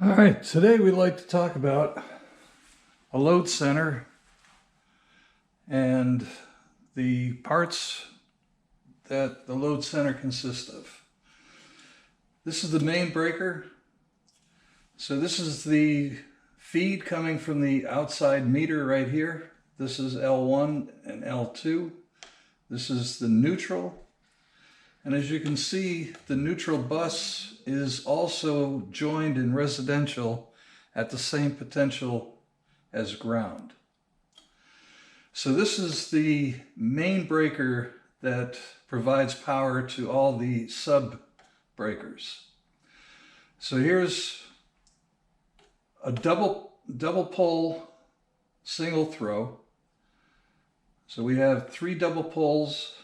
All right, today we'd like to talk about a load center and the parts that the load center consists of. This is the main breaker. So this is the feed coming from the outside meter right here. This is L1 and L2. This is the neutral. And as you can see, the neutral bus is also joined in residential at the same potential as ground. So this is the main breaker that provides power to all the sub breakers. So here's a double pole single throw. So we have 3 double poles,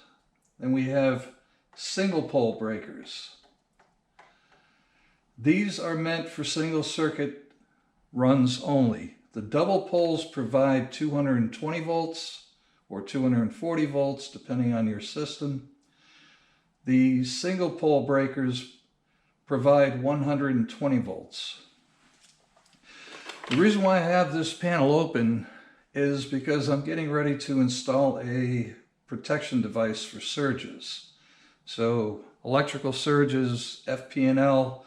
and we have single pole breakers. These are meant for single circuit runs only. The double poles provide 220 volts or 240 volts depending on your system. The single pole breakers provide 120 volts. The reason why I have this panel open is because I'm getting ready to install a protection device for surges. So electrical surges, FP&L,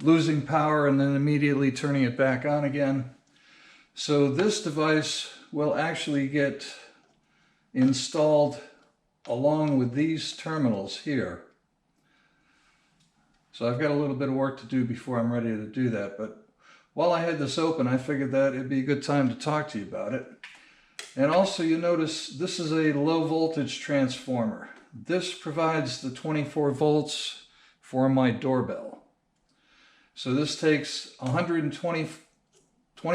losing power and then immediately turning it back on again. So this device will actually get installed along with these terminals here. So I've got a little bit of work to do before I'm ready to do that. But while I had this open, I figured that it'd be a good time to talk to you about it. And also you notice this is a low voltage transformer. This provides the 24 volts for my doorbell. So this takes 120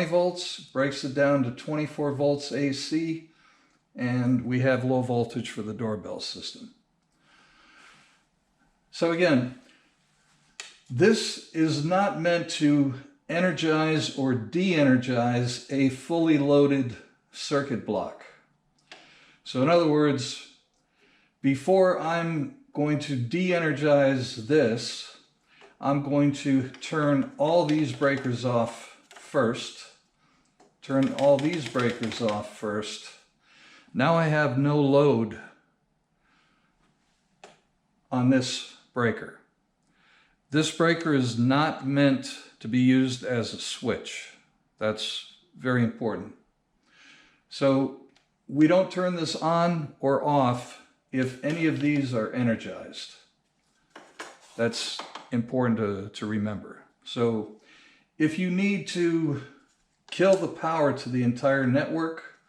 volts, breaks it down to 24 volts AC, and we have low voltage for the doorbell system. So again, this is not meant to energize or de-energize a fully loaded circuit block. So in other words, before I'm going to de-energize this, I'm going to turn all these breakers off first. Turn all these breakers off first. Now I have no load on this breaker. This breaker is not meant to be used as a switch. That's very important. So we don't turn this on or off if any of these are energized. That's important to remember. So if you need to kill the power to the entire network,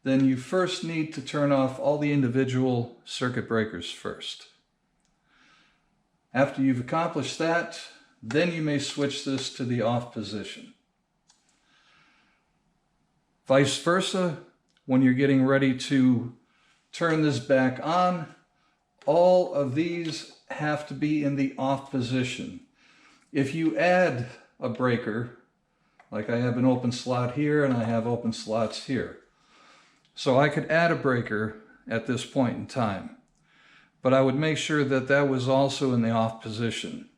then you first need to turn off all the individual circuit breakers first. After you've accomplished that, then you may switch this to the off position. Vice versa, when you're getting ready to turn this back on, all of these have to be in the off position. If you add a breaker, like I have an open slot here and I have open slots here. So I could add a breaker at this point in time, but I would make sure that that was also in the off position.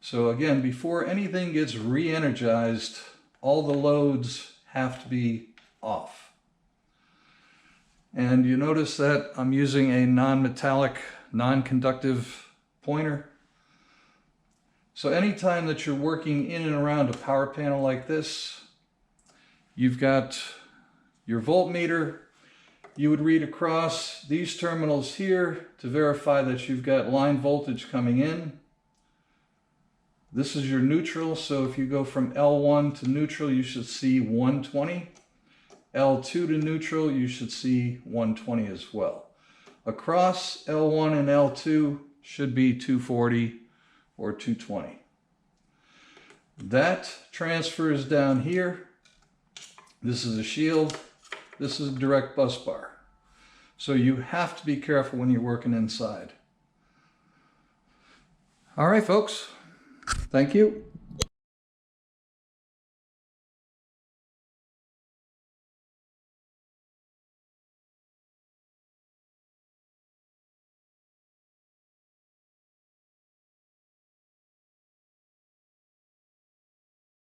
So again, before anything gets re-energized, all the loads have to be off. And you notice that I'm using a non-metallic, non-conductive pointer. So anytime that you're working in and around a power panel like this, you've got your voltmeter. You would read across these terminals here to verify that you've got line voltage coming in. This is your neutral, so if you go from L1 to neutral, you should see 120. L2 to neutral, you should see 120 as well. Across L1 and L2 should be 240 or 220. That transfers down here. This is a shield. This is a direct bus bar. So you have to be careful when you're working inside. All right, folks. Thank you.